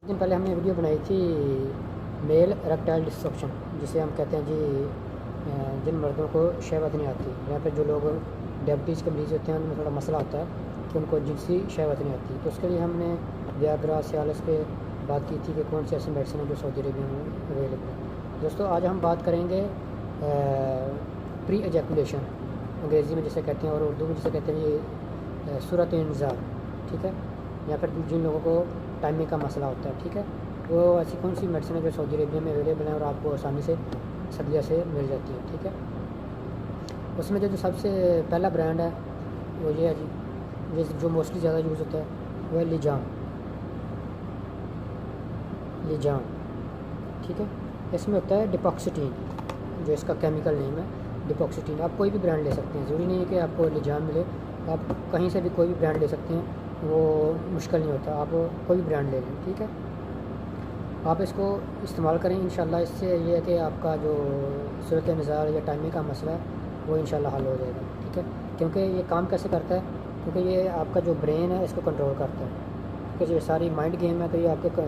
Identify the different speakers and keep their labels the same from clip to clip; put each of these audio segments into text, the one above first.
Speaker 1: دن پہلے ہم نے ویڈیو بنائی تھی میل ریکٹائل ڈسفنکشن، جسے ہم کہتے ہیں جی جن مردوں کو شہوت نہیں آتی، یہاں پہ جو لوگ ڈائبٹیز کے مریض ہوتے ہیں ان میں تھوڑا مسئلہ ہوتا ہے کہ ان کو جنسی شہوت نہیں آتی، تو اس کے لیے ہم نے ویاگرا سیالس پہ بات کی تھی کہ کون سی ایسی میڈیسن ہے جو سعودی عربیہ میں اویلیبل ہے۔ دوستو آج ہم بات کریں گے پری ایجیکولیشن، انگریزی میں جسے کہتے ہیں اور اردو میں جسے کہتے ہیں یہ صورت انزال، ٹھیک ہے، یا پھر جن لوگوں کو ٹائمنگ کا مسئلہ ہوتا ہے، ٹھیک ہے، وہ ایسی کون سی میڈیسن ہے جو سعودی عربیہ میں اویلیبل ہیں اور آپ کو آسانی سے صدیہ سے مل جاتی ہے، ٹھیک ہے۔ اس میں جو سب سے پہلا برانڈ ہے وہ یہ ہے جی، جو موسٹلی زیادہ یوز ہوتا ہے وہ ہے لیجام، ٹھیک ہے۔ اس میں ہوتا ہے ڈیپاکسیٹین، جو اس کا کیمیکل نیم ہے ڈیپاکسیٹین۔ آپ کوئی بھی برانڈ لے سکتے ہیں، ضروری نہیں ہے کہ آپ کو لیجام ملے، آپ کہیں سے بھی کوئی بھی برانڈ لے سکتے ہیں، وہ مشکل نہیں ہوتا، آپ کوئی بھی برانڈ لے لیں، ٹھیک ہے۔ آپ اس کو استعمال کریں، انشاءاللہ اس سے یہ ہے کہ آپ کا جو صورت نظار یا ٹائمنگ کا مسئلہ ہے وہ انشاءاللہ حل ہو جائے گا، ٹھیک ہے۔ کیونکہ یہ کام کیسے کرتا ہے، کیونکہ یہ آپ کا جو برین ہے اس کو کنٹرول کرتا ہے، کیونکہ یہ ساری مائنڈ گیم ہے، تو یہ آپ کے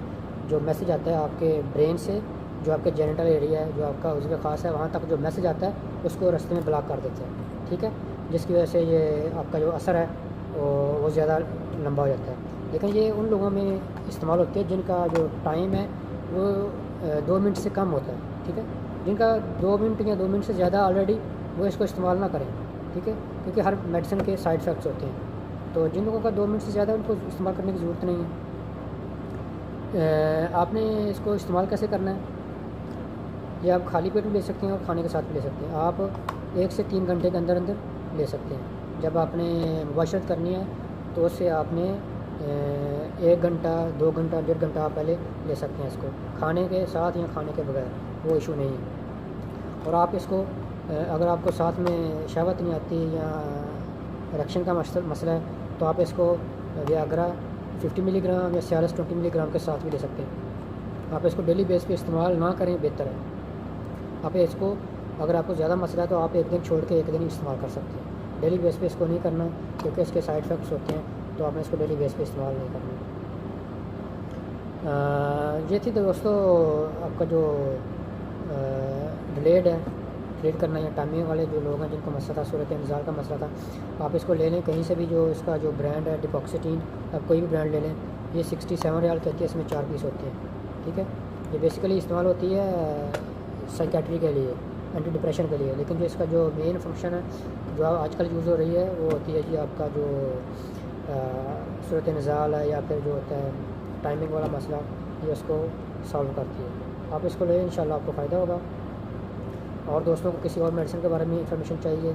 Speaker 1: جو میسج آتا ہے آپ کے برین سے، جو آپ کے جینیٹل ایریا ہے، جو آپ کا عضو خاص ہے، وہاں تک جو میسج آتا ہے اس کو رستے میں بلاک کر دیتا ہے، ٹھیک ہے، جس کی وجہ سے یہ آپ کا جو اثر ہے وہ زیادہ لمبا ہو جاتا ہے۔ لیکن یہ ان لوگوں میں استعمال ہوتی ہے جن کا جو ٹائم ہے وہ 2 منٹ سے کم ہوتا ہے، ٹھیک ہے۔ جن کا 2 منٹ یا 2 منٹ سے زیادہ آلریڈی، وہ اس کو استعمال نہ کریں، ٹھیک ہے، کیونکہ ہر میڈیسن کے سائڈ افیکٹس ہوتے ہیں، تو جن لوگوں کا 2 منٹ سے زیادہ ان کو استعمال کرنے کی ضرورت نہیں ہے۔ آپ نے اس کو استعمال کیسے کرنا ہے، یہ آپ خالی پیٹ بھی لے سکتے ہیں اور کھانے کے ساتھ بھی لے سکتے ہیں۔ آپ 1 سے 3 گھنٹے کے اندر لے سکتے ہیں۔ جب آپ نے مباشرت کرنی ہے تو اس سے آپ نے 1 گھنٹہ 2 گھنٹہ 1.5 گھنٹہ آپ پہلے لے سکتے ہیں اس کو، کھانے کے ساتھ یا کھانے کے بغیر، وہ ایشو نہیں ہے۔ اور آپ اس کو اگر آپ کو ساتھ میں شہوت نہیں آتی یا اریکشن کا مسئلہ ہے تو آپ اس کو ویاگرا 50 ملی گرام یا سیالس 20 ملی گرام کے ساتھ بھی لے سکتے ہیں۔ آپ اس کو ڈیلی بیس پہ استعمال نہ کریں، بہتر ہے۔ آپ اس کو اگر آپ کو زیادہ مسئلہ ہے تو آپ 1 دن چھوڑ کے 1 دن ہی استعمال کر سکتے ہیں، ڈیلی بیس پہ اس کو نہیں کرنا کیونکہ اس کے سائڈ افیکٹس ہوتے ہیں، تو آپ نے اس کو ڈیلی بیس پہ استعمال نہیں کرنا۔ یہ تھی دوستو آپ کا جو ڈیلیڈ کرنا یا ٹائمنگ والے جو لوگ ہیں جن کو مسئلہ تھا، صورت انتظار کا مسئلہ تھا، آپ اس کو لے لیں کہیں سے بھی۔ جو اس کا جو برانڈ ہے ڈیپاکسیٹین، آپ کوئی بھی برانڈ لے لیں، یہ 67 ریال کہتی ہے، اس میں 4 پیس ہوتے ہیں، ٹھیک ہے۔ یہ بیسیکلی استعمال ہوتی ہے سائیکیٹری کے لیے، اینٹی ڈپریشن کے لیے، لیکن جو اس کا جو مین فنکشن ہے جو آج کل یوز ہو رہی ہے وہ ہوتی ہے جی آپ کا جو صورت نزال ہے یا پھر جو ہوتا ہے ٹائمنگ والا مسئلہ، یہ اس کو سالو کرتی ہے۔ آپ اس کو لیں، انشاءاللہ آپ کو فائدہ ہوگا۔ اور دوستوں کو کسی اور میڈیسن کے بارے میں انفارمیشن چاہیے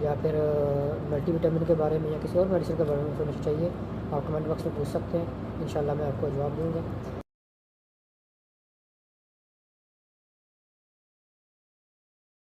Speaker 1: یا پھر ملٹی وٹامن کے بارے میں یا کسی اور میڈیسن کے بارے میں انفارمیشن چاہیے، آپ کمنٹ باکس میں پوچھ سکتے ہیں، انشاءاللہ میں آپ کو جواب دوں گا۔